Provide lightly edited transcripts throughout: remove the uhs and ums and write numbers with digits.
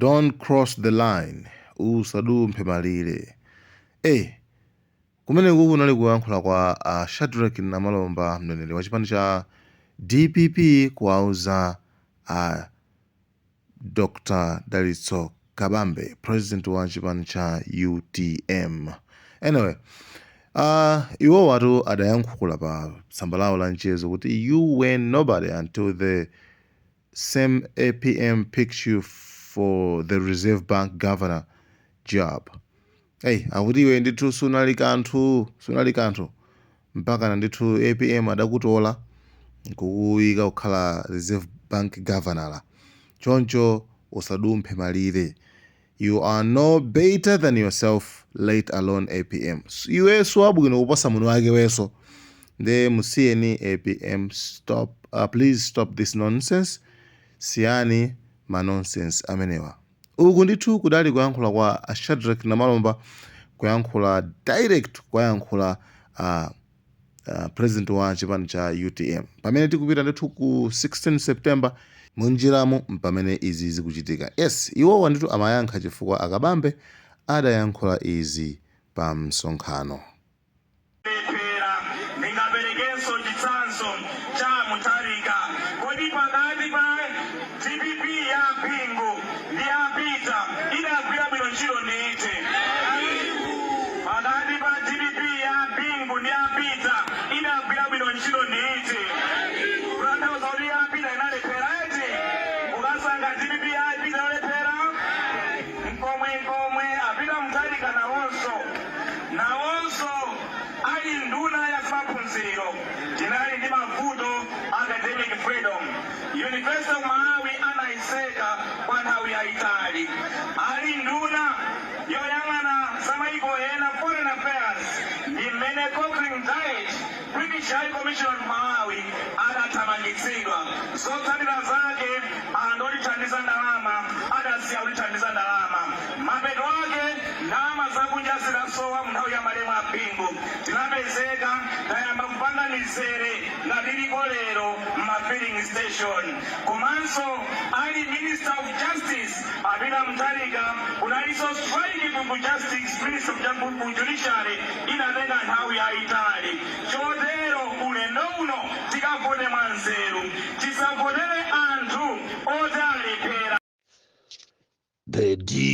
Don't cross the line. Usadumphe malire. Kumeneku kunali kuyankhula kwa Shadrack Namalomba, mneneri wa chipani cha DPP, kuwauza Dr. Dalitso Kabambe, president wa chipani cha UTM. Anyway, iwo watu adayankhula pa tsamba lawo la mchezo kuti you were nobody until the same APM picked you for the Reserve Bank governor job. Akuti iwe ndithu sunali kanthu mpaka na ndithu APM adakutola kukuyika kukhala Reserve Bank governor. Choncho usadumphe malire. You are no better than yourself, let alone APM. Iwe swabwino kuposa muno wake weso. Nde musiyeni APM, please stop this nonsense. Siyani ma nonsense amenewa. Uku ndithu kudali kuyankhula kwa Shadrack Namalomba, kuyankhula direct kuyankhula president wa chipani cha UTM. Pamene tikupita ndithu ku 16 September munjiramo mpamene izi zikuchitika. Yes, iwo ndithu amayankha chifukwa Akabambe adayankhula izi pa msonkhano. University of Malawi anaiseka kwa nthawi yaitali. Ali nduna yoyang'ana samaiko ena foreign affairs ndi mmene Cochrane diet British High Commission of Malawi adathamangitsidwa. Zotsatira zake andolithandiza ndalama adasiya ulithandiza ndalama. Mapeto ake ndalama zakunja zidasowa mu nthawi ya malemu a Bingu. Tinapezeka tayamba kupanga mizere ngati liko lero filling station. Komanso ali Minister of Justice apita Mutharika kunaliso strike ku Justice Minister of Judiciary inatenga nthawi yaitali. Chotero ulendo uno tikavote mwanzeru, tisavotere anthu otalepera. The DC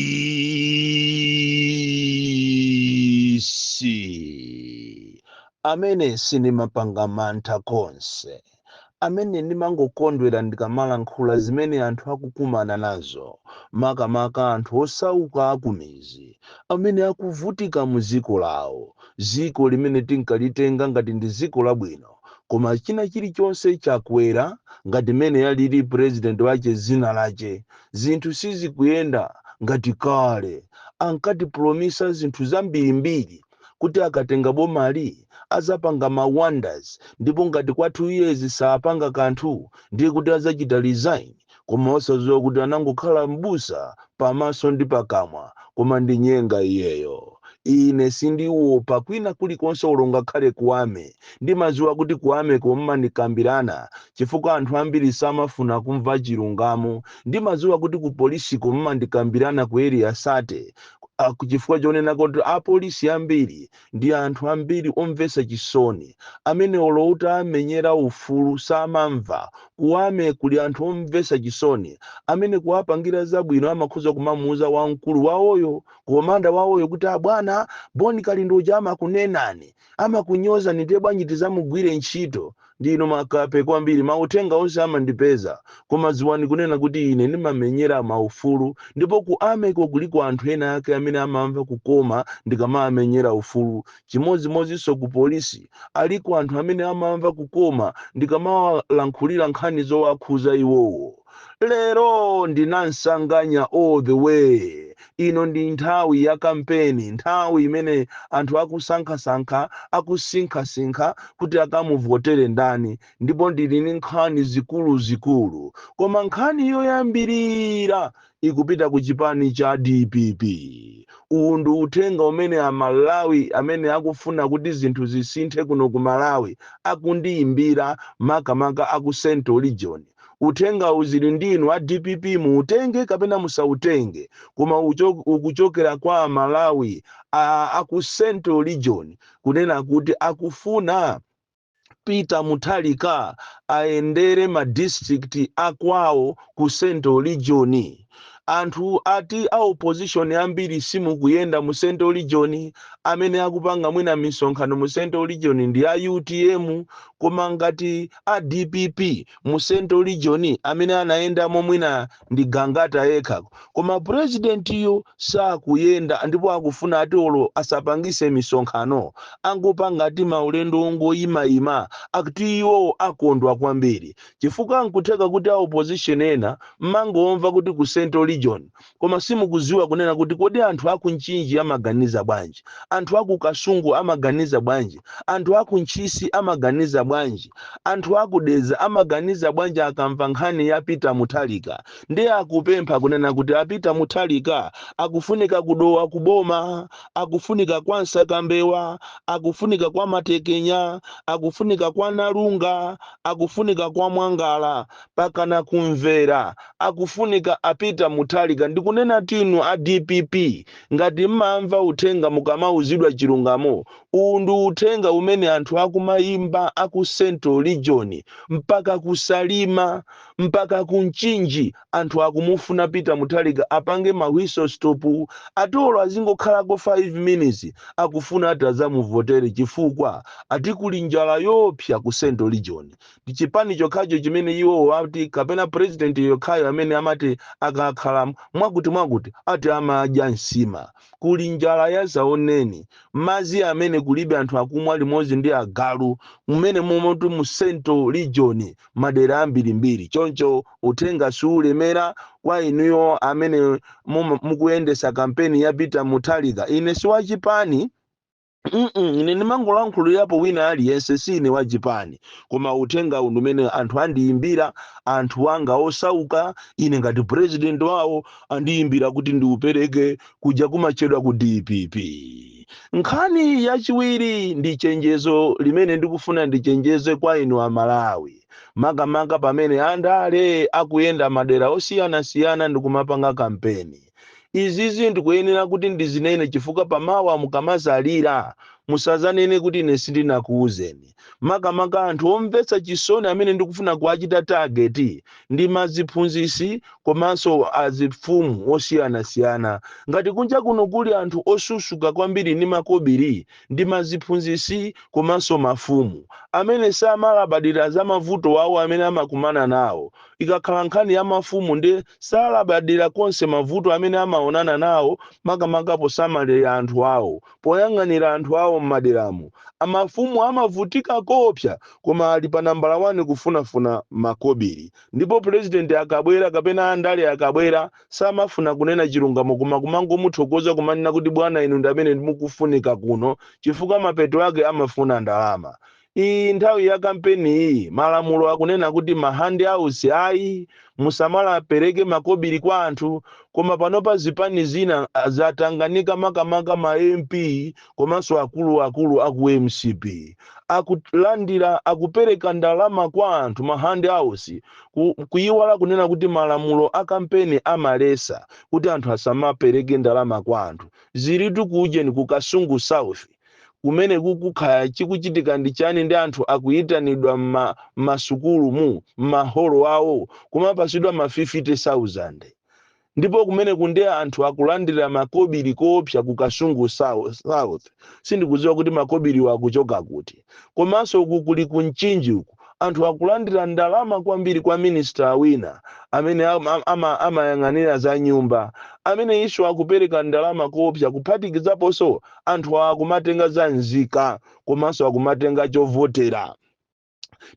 amene sinimapanga mantha konse, amene ndimangokondwera ndikamalankhula zimene anthu akukumana nazo, makamaka anthu osauka akumizi, amene akuvutika mu dziko lawo, dziko limene tinkalitenga ngati ndi dziko labwino, koma china chilichonse chakwera ngati mene yalili president wache zina lache, zinthu sizikuyenda ngati kale. Ankatipromisa zinthu zambirimbiri kuti akatenga bomali azapanga ma wonders, ndipo ngati kwa 2 years saapanga kanthu ndiye kuti azachita resign, koma osadziwa kuti anangokhala m'busa pamaso ndi pakamwa, koma ndi nyenga iyeyo. Ine sindiopa kwina kulikonse ulonga khale kuwame, ndimadziwa kuti kuwame komma ndikambirana chifukwa anthu ambiri samafuna kumva chilungamo, ndimadziwa kuti ku polisi komma ndikambirana ku area sate kuchifukwa chonena kuti apolisi ambiri ndi anthu ambiri omvesa chisoni, amene olouta amenyera ufulu samamva. Kuwame kuli anthu omvesa chisoni, amene kuwapangira zabwino amakhoza kumamuuza wamkulu wawoyo, komanda wawoyo kuti abwana boni kalindoja amakunenani, amakunyoza nite bwanji tizamugwire ntchito. Ndino makape kwambiri mautenga onse amandipeza, koma ziwani kunena kuti ine ndimamenyera maufulu, ndipo kuameko kuliko anthu ena ake amene amamva kukoma ndikamamenyera ufulu. Chimodzimodzinso ku polisi aliko anthu amene amamva kukoma ndikamalankhulira nkhani zowakhuza iwowo. Lero ndinansanganya all the way. Ino ndi nthawi ya kampeni, nthawi imene anthu akusankha-sankha, akusinkha-sinkha kuti akamuvotere ndani, ndipo ndili ndi nkhani zikulu-zikulu. Koma nkhani yoyambirira ikupita ku chipani cha DPP. Uwu ndi uthenga umene amalawi amene akufuna kuti zinthu zisinthe kuno ku Malawi akundiyimbira, makamaka aku Central Region. uthenga uzili ndinu a DPP muutenge kapena musautenge, koma ukuchokera kwa Malawi aku Central Region kunena kuti akufuna Peter Mutharika aendere ma district akwawo ku Central Region. Anthu ati a opposition ambiri simukuyenda mu Central Region, amene akupanga mwina misonkhano mu Central Region ndi a UTM, koma ngati a DPP mu Central Region amene anayendamo mwina ndi Gangata yekha, koma president yo sakuyenda, ndipo akufuna ati olo asapangise misonkhano, angopanga ati maulendo ongoyimayima, akuti iwo akondwa kwambiri. Chifukwa nkutheka kuti a opposition ena mangomva kuti ku Central Region, koma simukuziwa kunena kuti kodi anthu aku Nchinji amaganiza bwanji, anthu aku Kasungu amaganiza bwanji, anthu aku Ntchisi amaganiza bwanji, anthu aku Dedza amaganiza bwanji akamva nkhani ya Peter Mutharika. Ndiye akupempha kunena kuti a Peter Mutharika akufunika kudowa kuboma, akufunika kwa Nsakambewa, akufunika kwa Matekenya, akufunika kwa Nalunga, akufunika kwa Mwangala, pakana kumvera, akufunika a Peter Mutharika. Ndikunena tinu a DPP, ngati mmamva uthenga mukamauzidwa chilungamo, undu uthenga umene anthu akumayimba aku Central Region mpaka kusalima mpaka ku Nchinji, anthu akumufuna Peter Mutharika apange ma whistle stop, atolo azingokhalako 5 minutes, akufuna atazamuvotere chifukwa ati kuli njala yopsa ku Central Region. Chipani chokhacho chimene iwo wati kapena president yokhayo amene amati akakhala mwakuti ati amadya nsima. Kuli njala ya zaoneni, mazi amene kulibe anthu akumwa limodzi ndi agalu, mmene momotu mu Central Region madera ambirimbiri. Choncho uthenga sulemera kwa inuyo amene mukuyendesa kampeni ya Peter Mutharika. Ine si wa chipani, ine ndimangolankhulirapo wina aliyense, sine wa chipani, koma uthenga uno umene anthu andiyimbira, anthu anga osauka, ine ngati president wawo andiyimbira kuti ndiupereke kuja kumachedwa ku DPP. Nkhani yachiwiri ndi chenjezo limene ndikufuna ndichenjeze kwa inu a Malawi, makamaka pamene andale akuyenda madera osiyanasiyana ndikumapanga kampeni. Izizi ndikuyenera kuti ndizinene chifukwa pamawa mukamazalira musazanene kuti ine sindinakuuzeni. Makamaka anthu omvetsa chisoni amene ndikufuna kuachita target ndi maziphunzisi komanso azifumu osiyanasiyana. Ngati kunja kuno kuli anthu osusuka kwambiri ndi makobiri ndi maziphunzisi komanso mafumu amene samalabadira za mavuto wawo amene amakumana nawo. Ikakhala nkhani ya mafumu ndi salabadira konse mavuto amene amaonana nawo, makamaka posamalira anthu awo, poyang'anira anthu awo m'maderamu. Amafumu amavutika kopsa, koma ali pa nambala 1 kufunafuna makobiri. Ndipo president akabwera kapena andale akabwera samafuna kunena chilungamo, koma kumangomuthokoza kumanena kuti bwana inu ndi amene mukufunika kuno, chifukwa mapeto ake amafuna ndalama. Iyi nthawi ya kampeni iyi malamulo akunena kuti handouts ayi musamala pereke makobiri kwa anthu, koma panopa zipani zina zatanganika makamaka ma MP komanso akulu aku MCP akulandira akupereka ndalama kwa anthu handouts, kuyiwala kunena kuti malamulo a kampeni amalesa kuti anthu asamapereke ndalama kwa anthu. Zilitu kujeni ku Kasungu South kumene kukukhaya chikuchitika ndi chani ndi anthu akuyitanidwa masukulu maholo awo kumapasidwa ma 50,000. Ndipo kumene kunde anthu akulandira makobiri kopsa ku Kasungu South. Sindikuziwa kuti makobiri wakuchoka kuti. Komanso kuli ku Nchinji uku anthu akulandira ndalama kwambiri kwa minister wina amene amayang'anira za nyumba, amene iso akupereka ndalama kopsa kuphatikizaponso anthu akumatenga za nzika komanso akumatenga chovotera.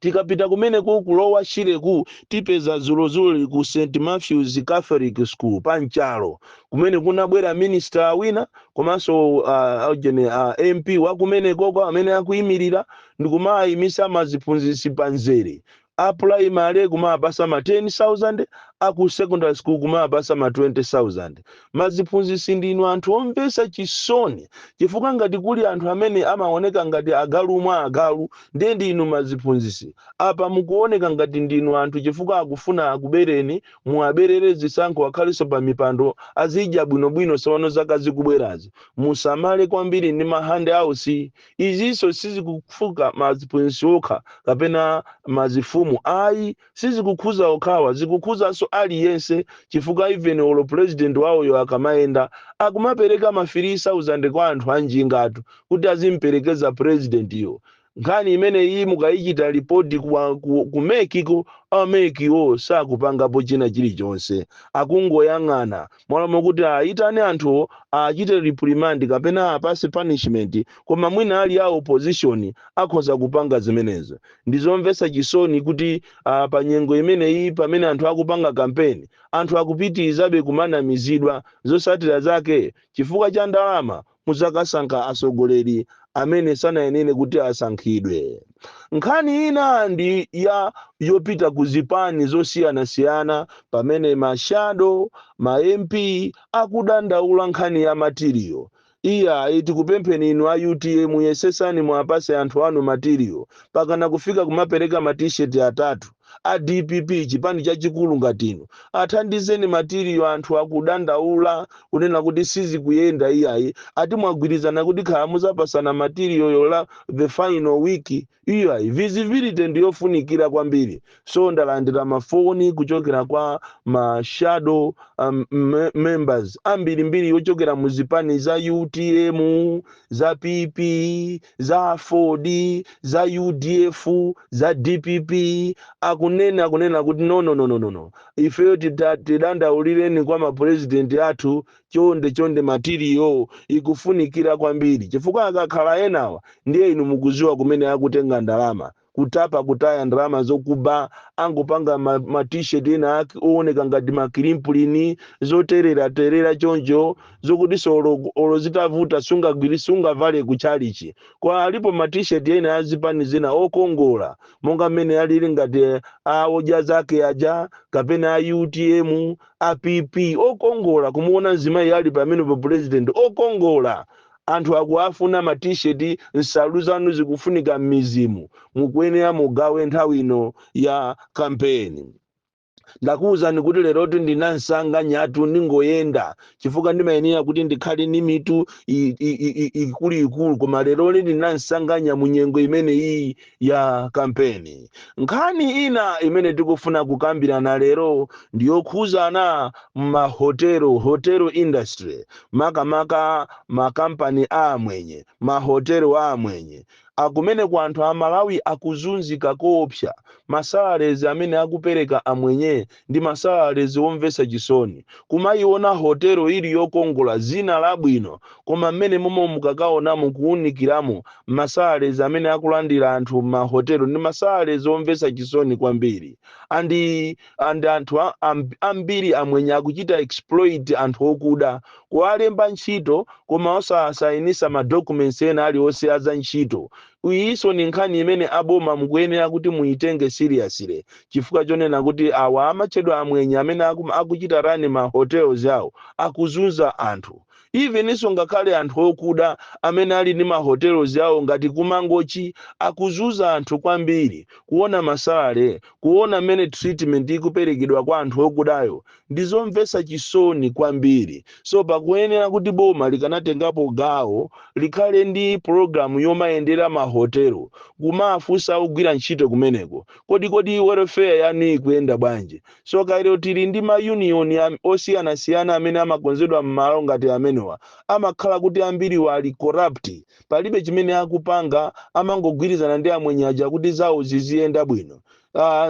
Tikapita kumene kulowa Shireku tipeza zulozuli ku St. Matthew's Catholic School panchalo, kumene kunabwera minister wina komanso MP wa kumene koko amene akuyimirira ndikumayimisa maziphunzisi panzere. A primary kumapasa ma 10,000, aku secondary school kumapasa ma 20,000. Maziphunzisi ndinu anthu omvesa chisoni chifukwa ngati kuli anthu amene amaoneka ngati agalu mwa agalu ndiye ndinu maziphunzisi apa mukuoneka ngati ndinu anthu chifukwa akufuna akubereni muwaberere zisankho akhaliso pa mipando azidya bwinobwino sawano zaka zikubwerazi. Musamale kwambiri ndi mahande house izinso sizikufuka maziphunzisi okha kapena mazifumu ayi sizikukhuza okhawa zikukhuzanso aliyense chifukwa even olo president wawoyo akamaenda akumapereka ma 3,000 kwa anthu anjingatu kuti azimperekeza president iyo. Nkhani imene iyi mukayichita ripoti ku Mekiko amekiwo sakupangapo china chilichonse akungoyang'ana mwalomo kuti aitane anthu achite reprimand kapena apase punishment koma mwina ali a opposition akhoza kupanga zimenezo. Ndizomvesa chisoni kuti pa nyengo imene iyi pamene anthu akupanga kampeni anthu akupitirizabe kumanamizidwa zosatira zake chifukwa cha ndalama muzakasankha asogoleri amene sanayenene kuti asankhidwe. Nkhani ina ndi yopita kuzipani zosiyanasiyana pamene mashado ma MP akudandaula nkhani ya material. Iya tikupempheni inu a UTM yesesani mwapase anthu anu material pakana kufika kumapereka ma t-shirt atatu a DPP chipani chachikulu ngatino athandizeni material anthu akudandaula kunena kuti sizi kuyenda iyayi ati mwagwirizana kuti khala muzapasana material yola the final week iyayi visibility ndiyofunikira kwambiri. So ndalandira mafoni kuchokera kwa ma shadow members ambirimbiri yochokera muzipani za UTM za PP za FOD za UDF za DPP akunena kuti no ifeyo tidandaulireni kwa ma president athu chonde material ikufunikira kwambiri chifukwa akakhala enawa ndiye inu mukuziwa kumene akutenga ndalama kutapa kutaya ndalama zokuba angopanga ma t-shirt ena ooneka ngati makrimplini zoterera chonjo zokuti solo zitavuta sunga vale kuchalichi kwa alipo ma t-shirt ena azipani zina okongola monga mmene alili ngati aoja zake aja kapena UTM APP okongola kumuona zimayi ali pamene pa president okongola. Anthu akuafuna ma t-shirt nsalu zanu zikufunika m'mizimu mukuyenera mugawe nthawi ino ya kampeni. Ndakuwuzani kuti lero kuti ndinansanga nyatu ningoyenda chifukwa ndimayenera kuti ndikhale ni mitu ikulu koma lero ndinansanganya munyengo imene iyi ya kampeni. Nkhani ina imene tikufuna kukambirana lero ndiyokhuzana hotel industry makamaka makampani amwenye mahotelo amwenye akumene kwa anthu amalawi akuzunzika koopsa. Masalarizi amene akupereka amwenye ndi masalarizi omvesa chisoni kumayiona hotelo ili yokongola zina labwino koma mmene momwe mukakaona mukuunikiramo masalarizi amene akulandira anthu mahotelo ndi masalarizi omvesa chisoni kwambiri andi anthu ambiri amwenye akuchita exploit anthu okuda kuwalemba ntchito koma osasayinisa ma documents ena aliwonse aza ntchito. Iyiso ni nkhani imene aboma mukuyenera kuti muitenge seriously chifukwa chonena kuti awa amachedwa amwenye amene akuchita rani ma hotels yawo akuzunza anthu. Even iso ngakhale anthu okuda amene ali ni ma hotels yawo ngati kumangochi akuzunza anthu kwambiri kuona masalare kuona mmene treatment ikuperekedwa kwa anthu okudayo ndizomvesa chisoni kwambiri. So pakuyenera kuti boma likanatengapo gawo likhale ndi program yomayendera mahotelo kumafunsa ogwira ntchito kumeneko kodi welfare yani ikuyenda bwanji. So kairo tili ndi ma union osiyanasiyana amene amakonzedwa m'malo ngati amenewa amakhala kuti ambiri wali corrupt palibe chimene akupanga amangogwirizana ndi amwenye aja kuti zawo ziziyenda bwino.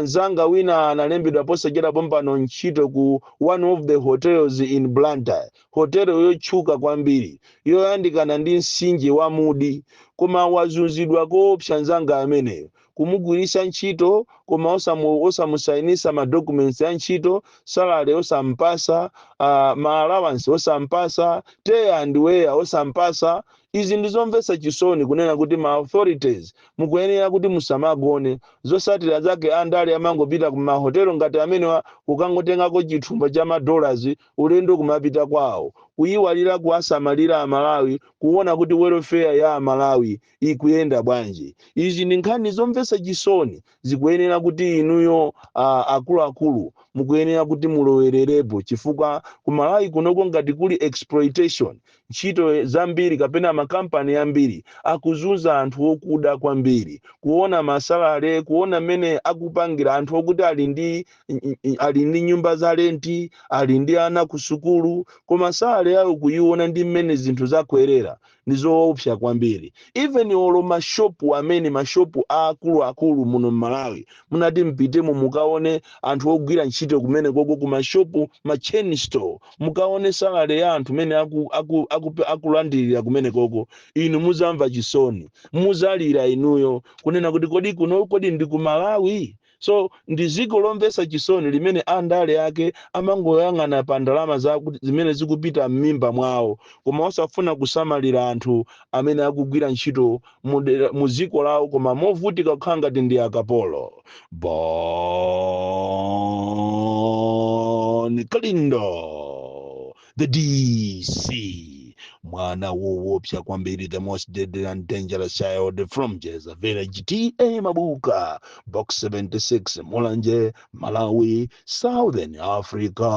Nzanga wina analembedwa posachera pompano ntchito ku one of the hotels in Blantyre, hotelo yotchuka kwambiri yoyandikana ndi msinje wa Mudi koma wazunzidwa koopsa nzanga ameneyo kumugwirisa ntchito koma osamusayinisa ma documents ya ntchito salary osampasa ma allowance osampasa, tear and wear osampasa. Izi ndizomvetsa chisoni kunena kuti ma authorities mukuyenera kuti musamagone zosatira zake andale amangopita ku mahotelo ngati amenewa kukangotengako chithumba cha madollars ulendo kumapita kwawo, kuyiwalira kuwasamalira Amalawi, kuona kuti welfare ya Amalawi ikuyenda bwanji. Izi ndi nkhani zomvetsa chisoni, zikuyenera kuti inuyo akuluakulu mukuyenera kuti mulowererepo, chifukwa ku Malawi kunoko ngati kuli exploitation, ntchito zambiri kapena makampani ambiri akuzunza anthu okuda kwambiri, kuona masalale, kuona mmene akupangira anthu okuti ali ndi nyumba za renti, ali ndi ana ku sukulu, koma salale yawo kuyiona ndi mmene zinthu zakwerera ndi zoopsa kwambiri. Even olo mashopu amene mashopu akuluakulu muno Malawi munati mpitemo mukaone anthu ogwira ntchito kumene koko ku mashopu ma chain store, mukaone salale ya anthu mene akulandirira kumene koko, inu muzamva chisoni, muzalira inuyo kunena kuti kodi kuno kodi ndi ku Malawi. So ndi dziko lomvetsa chisoni limene andale ake amangoyang'ana pa ndalama zimene zikupita m'mimba mwawo, koma osafuna kusamalira anthu amene akugwira ntchito mu dziko lawo, koma movutika kukhala ngati ndi akapolo. Bon Kalindo, the DC. Mwana woopsa kwambiri, the most deadly and dangerous child from Jeza Village, TA Mabuka, Box 76, Mulanje, Malawi, Southern Africa.